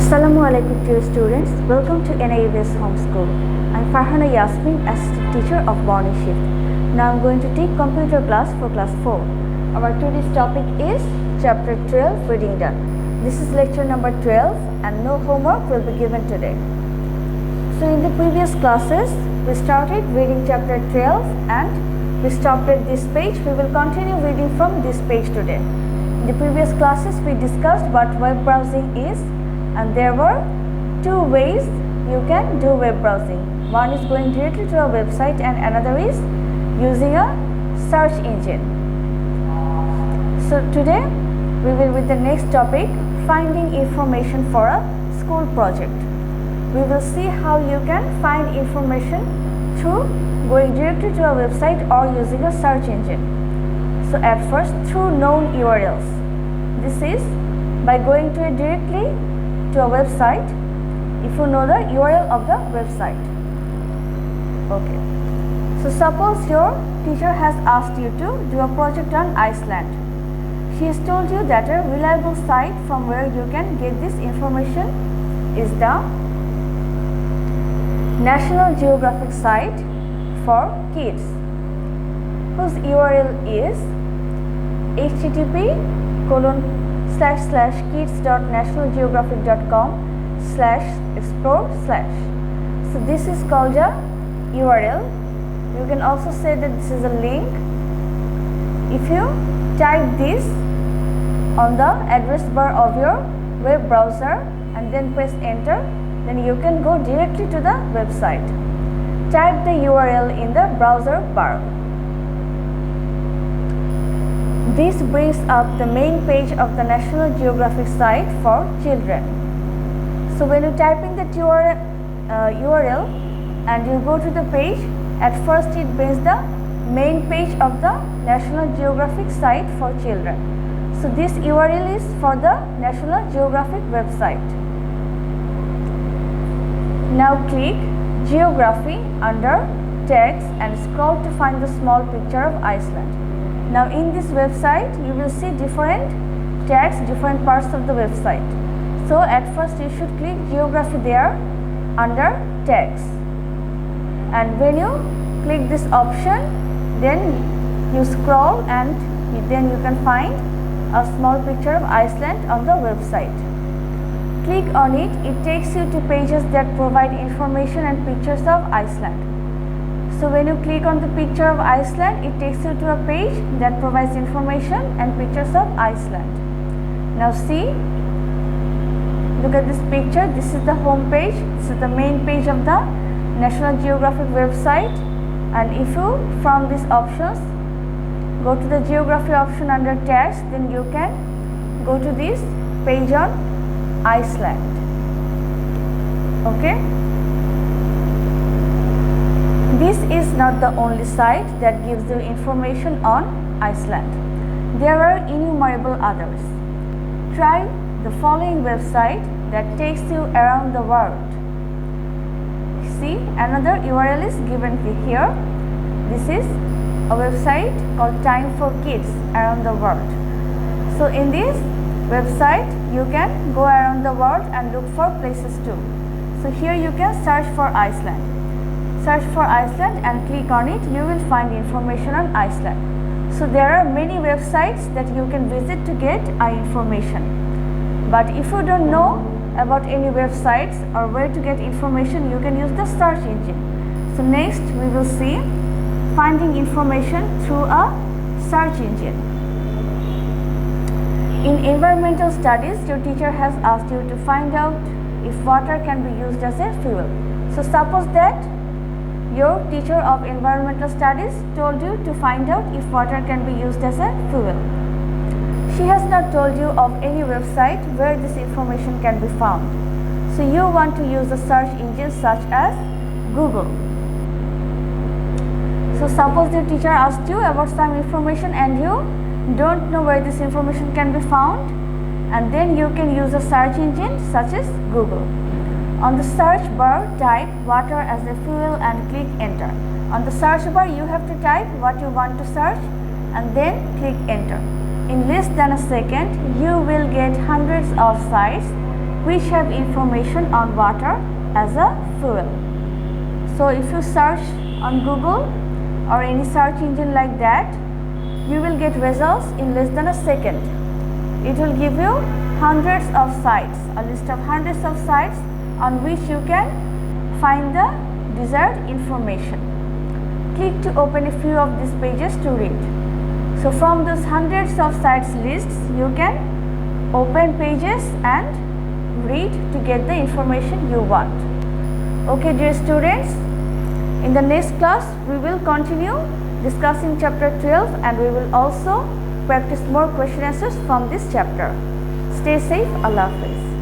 Assalamualaikum dear students, welcome to NIEVS Homeschool. I'm Farhana Yasmin, assistant teacher of morning shift. Now I'm going to take computer class for class 4. Our today's topic is chapter 12 reading done. This is lecture number 12 and no homework will be given today. So in the previous classes we started reading chapter 12 and we stopped at this page. We will continue reading from this page today. In the previous classes we discussed what web browsing is. And there were two ways you can do web browsing. One is going directly to a website and another is using a search engine. So today we will read the next topic, finding information for a school project. We will see how you can find information through going directly to a website or using a search engine. So at first, through known URLs. This is by going to it directly to a website if you know the URL of the website. Okay. So suppose your teacher has asked you to do a project on Iceland. She has told you that a reliable site from where you can get this information is the National Geographic site for kids, whose URL is http://kids.nationalgeographic.com/explore/. So this is called a URL. You can also say that this is a link. If you type this on the address bar of your web browser and then press enter, then you can go directly to the website. Type the URL in the browser bar. This brings up the main page of the National Geographic site for children. So when you type in that URL and you go to the page, at first it brings the main page of the National Geographic site for children. So this URL is for the National Geographic website. Now click Geography under Text and scroll to find the small picture of Iceland. Now in this website you will see different tags, different parts of the website. So at first you should click Geography there under tags, and when you click this option then you scroll and then you can find a small picture of Iceland on the website. Click on it, it takes you to pages that provide information and pictures of Iceland. So when you click on the picture of Iceland, it takes you to a page that provides information and pictures of Iceland. Now see, look at this picture. This is the home page. This is the main page of the National Geographic website. And if you, from these options, go to the Geography option under tags, then you can go to this page on Iceland. Okay. This is not the only site that gives you information on Iceland. There are innumerable others. Try the following website that takes you around the world. See, another URL is given here. This is a website called Time for Kids around the world. So in this website you can go around the world and look for places too. So here you can search for Iceland. Search for Iceland and click on it, you will find information on Iceland. So there are many websites that you can visit to get information. But if you don't know about any websites or where to get information, you can use the search engine. So next we will see finding information through a search engine. In environmental studies, your teacher has asked you to find out if water can be used as a fuel. So suppose that your teacher of environmental studies told you to find out if water can be used as a fuel. She has not told you of any website where this information can be found. So you want to use a search engine such as Google. So suppose your teacher asked you about some information and you don't know where this information can be found, and then you can use a search engine such as Google. On the search bar, type water as a fuel and click enter. On the search bar, you have to type what you want to search and then click enter. In less than a second, you will get hundreds of sites which have information on water as a fuel. So if you search on Google or any search engine like that, you will get results in less than a second. It will give you hundreds of sites, a list of hundreds of sites on which you can find the desired information. Click to open a few of these pages to read. So from those hundreds of sites lists, you can open pages and read to get the information you want. Okay, dear students, in the next class we will continue discussing chapter 12 and we will also practice more question answers from this chapter. Stay safe. Allah Hafiz.